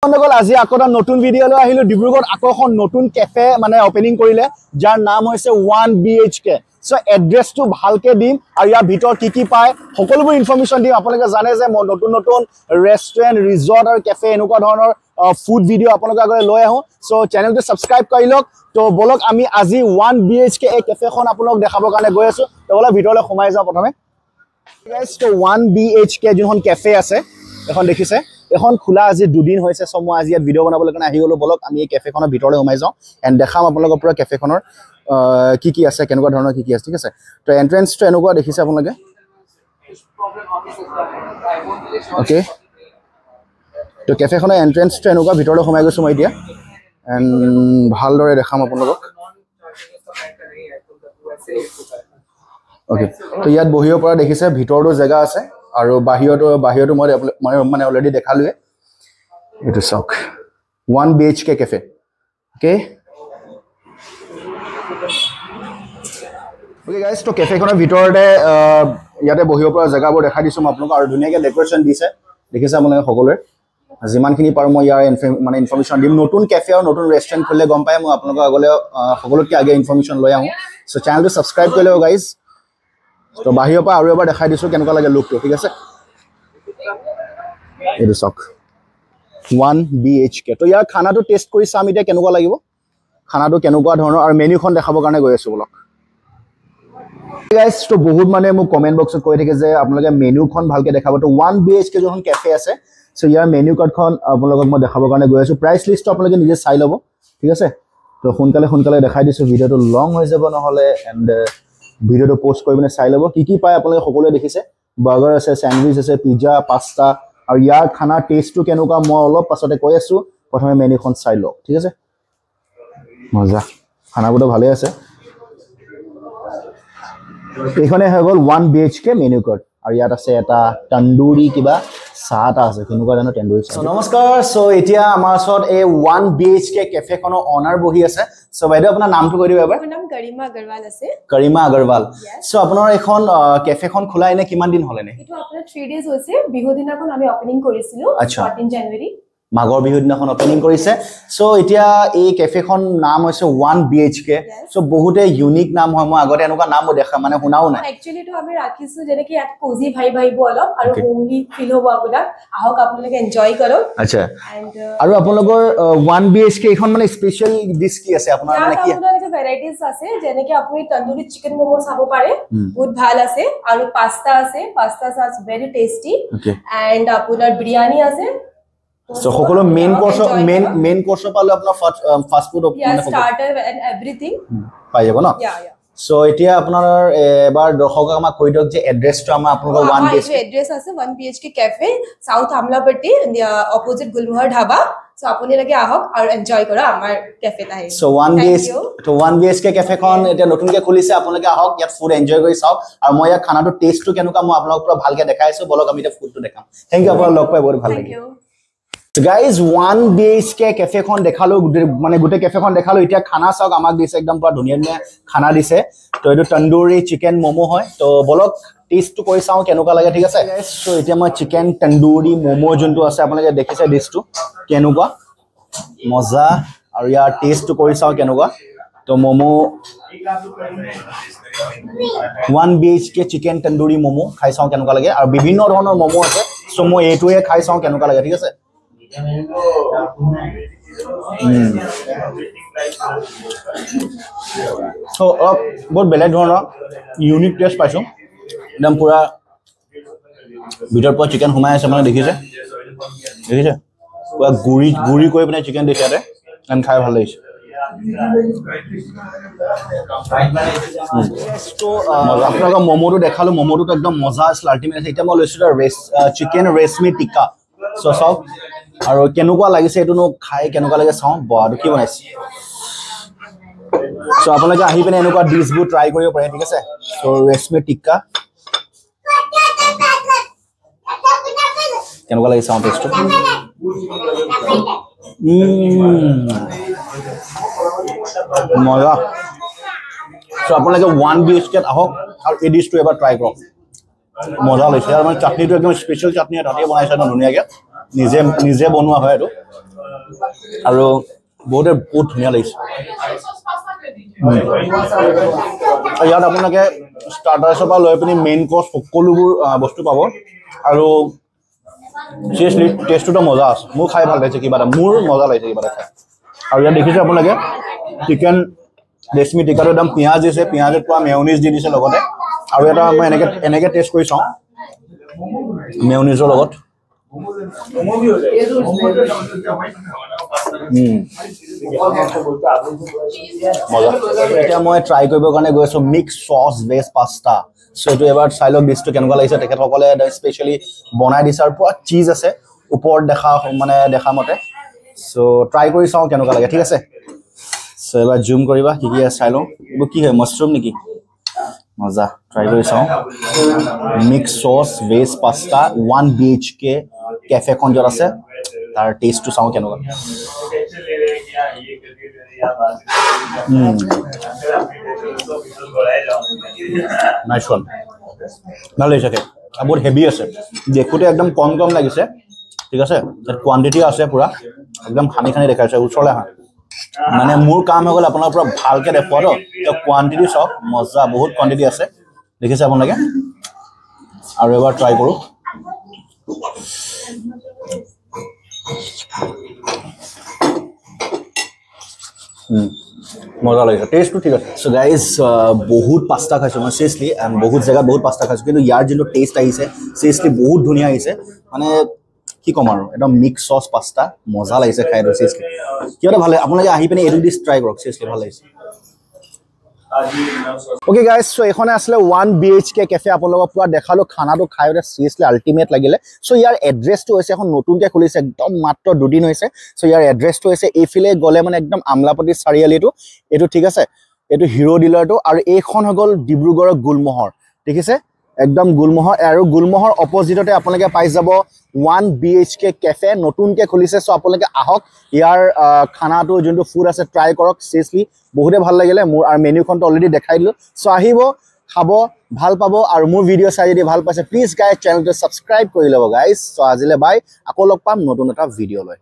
আজি আকটা নতুন ভিডিও লৈ আহিলো ডিব্ৰুগড় আকখন নতুন কেফে মানে ওপেনিং কৰিলে যাৰ নাম হৈছে 1 BHK সো এড্ৰেছটো ভালকে দিম আৰু ইয়াৰ ভিতৰ কি পায় সকলোবোৰ ইনফৰমেশন দিম আপোনালোকে জানে যে মই নতুন নতুন ৰেষ্টুৰেন্ট ৰিজৰ্ট আৰু কেফে এনেকুৱা ধৰণৰ ফুড ভিডিও আপোনালোকৰ আগলৈ লৈ আহো সো চেনেলটো সাবস্ক্ৰাইব কৰি লওক তো বলক আমি আজি 1 BHK এই কেফেখন আপোনালোক দেখাবৰ কাৰণে গৈ আছো তো বলক ভিতৰলৈ সোমাই যাও প্ৰথমে গাইস তো 1 BHK যোনখন কেফে আছে এখন দেখিছে এখন খোলা আজি দুদিন হৈছে সো মই আজি ইয়াত ভিডিও বনাবলৈ কাৰণে আহি গলো বলক আমি এই কেফেখনৰ ভিতৰলৈ সোমাই যাও এন্ড দেখাম আপোনালোকৰ পুৰা কেফেখনৰ কি আছে কেনেকুৱা ধৰণৰ কি আছে ঠিক আছে তো এন্ট্ৰেন্সটো এনেকুৱা দেখিছে আপোনালোকে ওকে তো কেফেখনৰ এন্ট্ৰেন্সটো এনেকুৱা ভিতৰলৈ সোমাই গৈছো মই এতিয়া এন্ড ভালদৰে দেখাম আপোনালোকক ওকে তো ইয়াত বহিব পৰা দেখিছে ভিতৰটো জায়গা আছে আৰু বাহিৰটো মই মানে অলৰেডি দেখালোৱে এটো চক 1 BHK cafe okay okay guys তো কেফেখনৰ ভিতৰতে ইয়াতে বহিব পৰা জায়গাবোৰ দেখাই দিছো মই আপোনালোকক আৰু ধুনীয়াকৈ ডেকোৰেচন দিছে দেখিছে আপোনালোকে সকলোৱে যিমানখিনি পাৰো মই ইয়াৰ মানে ইনফৰমেশন দিম নতুন কেফে আৰু নতুন ৰেষ্টুৰেন্ট খুলিলে গম পায় মই আপোনালোকক আগলৈ সকলোতকৈ আগে ইনফৰমেশন লৈ আহো সো চেনেলটো সাবস্ক্ৰাইব কৰি লওক গাইস তো বাহিৰৰ পৰা আৰু এবাৰ দেখাই দিছো কেনেকুৱা লাগে লুকটো ঠিক আছে এটো চক 1 BHK তো ইয়াৰ খানাটো টেষ্ট কৰি চাম এতিয়া কেনেকুৱা লাগিব খানাটো কেনেকুৱা ধৰণৰ আৰু মেনুখন দেখাবৰ কাৰণে গৈ আছো বলক গাইস তো বহুত মানে মোক কমেন্ট বক্সত কৈ থাকে যে আপোনালোকে মেনুখন ভালকে দেখাব তো 1 BHK যোনখন কেফে আছে সো ইয়াৰ মেনু কাৰ্ডখন আপোনালোকক মই দেখাবৰ কাৰণে গৈ আছো প্ৰাইস লিষ্টটো আপোনালোকে নিজে চাই ল'ব ঠিক আছে তো সোনকালে দেখাই দিছো ভিডিওটো লং হৈ যাব নহলে এন্ড ভিডিওটো পোস্ট কৰি মানে চাই ল'ব কি পায় আপোনালোকে সকলোৱে দেখিছে বাৰ্গাৰ আছে স্যান্ডউইচ আছে পিজ্জা পাস্তা আৰু ইয়াৰ খানা টেষ্টটো কেনেকুৱা মই অলপ পাছতে কৈ আছো প্ৰথমে মেনুখন চাই লওক ঠিক আছে মজা খানাবোৰটো ভালে আছে এইখনে হৈ গ'ল 1 BHK মেনু কাৰ্ড আৰু ইয়াত আছে এটা তন্দুৰী কিবা সাত আছে কেনেকুৱা জানো তন্দুৰী সো নমস্কাৰ সো এতিয়া আমাৰ ওচৰত এই 1 BHK কেফেখনৰ অনাৰ বহি আছে সো বাইদেউ আপোনাৰ নামটো কৈ দিব এবাৰ মোৰ নাম গৰিমা আগৰৱাল আছে গৰিমা আগৰৱাল সো আপোনাৰ এখন কেফেখন খোলা এনে কিমান দিন হলে নে এটো আপোনাৰ 3 ডেজ হৈছে বিহু দিনাখন আমি ওপেনিং কৰিছিলো 14 জানুৱাৰী মাগৰ বিহু দিনাখন ওপেনিং কৰিছে সো এতিয়া এই কেফেখন নাম হৈছে 1 BHK সো বহুতে ইউনিক নাম হয় মই আগতে এনেকুৱা নাম দেখা মানে শুনাও নাই একচুয়ালি তো আমি ৰাখিছো যেনে কি ইয়াত কোজি ভাই অলপ আৰু হোমলি ফিল হ'ব আপোনাৰ আহক আপোনালোকে এনজয় কৰক আচ্ছা আৰু আপোনালোকৰ 1 BHK এখন মানে স্পেশাল ডিশ কি আছে আপোনাৰ মানে কি আপোনালোকে ভেৰাইটিজ আছে যেনে কি আপুনি তন্দুৰী চিকেন মোমো চাব পাৰে বহুত ভাল আছে আৰু পাস্তা আছে পাস্তা সাজ ভেৰি টেস্টি এন্ড আপোনাৰ বিৰিয়ানী আছে So সকলো মেইন কোৰ্স পালে আপোনাৰ ফাস্ট ফুড মানে স্টাৰ্টাৰ এন্ড এভৰিথিং পাই যাব ন সো এতিয়া আপোনাৰ এবাৰ দৰ্শকক আমাক কৈ দিয়ক যে এড্ৰেছটো আমাৰ আপোনালোকৰ 1 BHK এড্ৰেছ আছে 1 BHK Cafe south Amolapatty opposite Gulmohar dhaba so আপুনি লাগে আহক আৰু এনজয় কৰা আমাৰ কেফেত আহি সো 1 BHK কেফেখন এতিয়া নতুনকৈ খুলিছে আপোনালোকে আহক ইয়াত ফুড এনজয় কৰি চাওক আৰু মই ইয়াৰ খানাটো টেষ্টটো কেনেকুৱা মই আপোনালোকক পুৰা ভালকে দেখাইছো বলক আমি এতিয়া ফুডটো দেখাম থ্যাংক ইউ আপোনাক লগ পাই বহুত ভাল লাগিল গাইজ 1 BHK কেফেখন দেখালো মানে গুটে কেফেখন দেখালো এতিয়া খানা চাওক আমাক দিছে একদম পুৰা ধুনীয়া খানা দিছে তো এটো তন্দুৰী চিকেন মোমো হয় তো বলক টেষ্টটো কৰি চাও কেনেকুৱা লাগে ঠিক আছে গাইজ সো এতিয়া মই চিকেন তন্দুৰী মোমো যোনটো আছে আপোনালোকে দেখিছে ডিশটো কেনেকুৱা মজা আৰু ইয়াৰ টেষ্টটো কৰি চাও কেনেকুৱা তো মোমো 1 BHK চিকেন তন্দুৰী মোমো খাই চাও কেনেকুৱা লাগে আৰু বিভিন্ন ধৰণৰ মোমো আছে সো মই এটোৱে খাই চাও কেনেকুৱা লাগে ঠিক আছে সো বহুত বেলেগ ধৰণৰ ইউনিক টেষ্ট পাইছো একদম পুৰা ভিতৰৰ পৰা চিকেন সোমাই আছে মানে দেখিছে পুৰা গুৰি কৰি পিনে চিকেন দেখাতে এন খাই ভাল লাগিছে তো আপোনালোকৰ মোমোটো দেখালো মোমোটো একদম মজা আছিল আল্টিমেট এতিয়া মই লৈছো চিকেন ৰেশমি টিক্কা সো চাওক আৰু কেনেকুৱা লাগিছে এটো খাই কেনেকুৱা লাগে চাও বড় কি বনাইছে সো আপোনালোকে আহি পিনে এনেকুৱা ডিশবোৰ ট্ৰাই কৰিব পাৰে ঠিক আছে সো ৰেশমি টিক্কা কেনেকুৱা লাগে চাও টেষ্টটো মজা সো আপোনালোকে 1 BHK আহক আৰু এই ডিশটো এবাৰ ট্ৰাই কৰক মজা লাগিছে আৰু মানে চাটনিটো একদম স্পেশাল চাটনি এটা বনাইছে ধুনীয়াকৈ নিজে বনোৱা হয় এটো আৰু বহুত ধুনীয়া লাগিছে ইয়াত আপোনালোকে ষ্টাৰ্টাৰ্ছৰ পৰা লৈ পিনি মেইন কোৰ্স সকলোবোৰ বস্তু পাব আৰু সিৰিয়াসলি টেষ্টটো মজা আছে মোৰ খাই ভাল লাগিছে কিবা এটা মোৰ মজা লাগিছে কিবা এটা খাই আৰু ইয়াত দেখিছে আপোনালোকে চিকেন ৰেশমি টিকাটো একদম পিঁয়াজ দিছে পিঁয়াজত পোৱা মেয়নিজ দি দিছে লগতে আৰু এটা মই এনেকে টেষ্ট কৰি চাওঁ মেয়নিজৰ লগত মজা এতিয়া মই ট্ৰাই কৰিবৰ কাৰণে গৈ আছো মিক্স সস বেছ পাস্তা সো এইটো এবাৰ চাই লওক ডিছটো কেনেকুৱা লাগিছে তেখেতসকলে স্পেচিয়েলি বনাই দিছে আৰু পুৰা চিজ আছে ওপৰত দেখা মতে সো ট্ৰাই কৰি চাওঁ কেনেকুৱা লাগে ঠিক আছে সো এবাৰ জুম কৰিবা কি কি চাই লওঁ এইবোৰ কি হয় মাশৰুম নেকি মজা ট্ৰাই কৰি চাওঁ মিক্স সস বেছ পাস্তা 1 BHK Cafe খন যত আছে তাৰ টেষ্টটো চাওঁ কেনেকুৱা নাইস ওয়ান ভাল লাগিছে বহুত হেভি আছে দেখোতে একদম কম লাগিছে ঠিক আছে কোয়ান্টিটি আছে পুৰা একদম খানি দেখাইছে উচলে হা মানে মোৰ কাম হৈ গল আপোনাৰ পুৰা ভালকে দেখুৱা তো কোয়ান্টিটি সব মজা বহুত কোয়ান্টিটি আছে দেখিছে আপোনালোকে আৰু এবাৰ ট্ৰাই কৰো মজা লাগিছে টেষ্টটো ঠিক আছে সো গাইজ বহুত পাস্তা খাইছো মই সিৰিয়াসলি বহুত জায়গা বহুত পাস্তা খাইছো কিন্তু ইয়াৰ যিটো টেষ্ট আহিছে সিৰিয়াসলি বহুত ধুনীয়া আহিছে মানে কি কম আৰু একদম মিক্স সস পাস্তা মজা লাগিছে খাই আৰু সিৰিয়াসলি কিবা ভালে আপোনালোকে আহি পিনে এইটো ডিশ ট্ৰাই কৰক সিৰিয়াসলি ভাল লাগিছে Okay guys, so এখানে আসলে 1 BHK Cafe আপোনালোকক পুৰা দেখালো খানাটো খাই ওটা সিৰিয়াসলি আল্টিমেট লাগিলে সো ইয়াৰ এড্ৰেছটো হৈছে এখন নতুনকে খুলিছে একদম মাত্ৰ দুদিন হৈছে সো ইয়াৰ এড্ৰেছটো হৈছে এইফালে গলে মানে একদম আমলাপটি চাৰিআলিটো এটো ঠিক আছে এটো হিৰো ডিলাৰটো আৰু এইখন হৈ গল ডিব্ৰুগড়ৰ গুলমোহৰ ঠিক আছে একদম গুলমোহৰ আৰু গুলমোহৰ অপজিটতে আপোনালোকে পাই যাব 1 BHK Cafe নতুনকে খুলিছে সো আপোনালোকে আহক ইয়াৰ খানাটো যোনটো ফুড আছে ট্ৰাই কৰক সিৰিয়াসলি বহুতে ভাল লাগিলে মোৰ আৰু মেনুখনটো অলৰেডি দেখাই দিলো সো আহিব খাব ভাল পাব আৰু মোৰ ভিডিও চাই যদি ভাল পাইছে প্লিজ গাইজ চেনেলটো সাবস্ক্ৰাইব কৰি লব গাইজ সো আজিলে বাই আকৌ লগ পাম নতুন এটা ভিডিও লৈ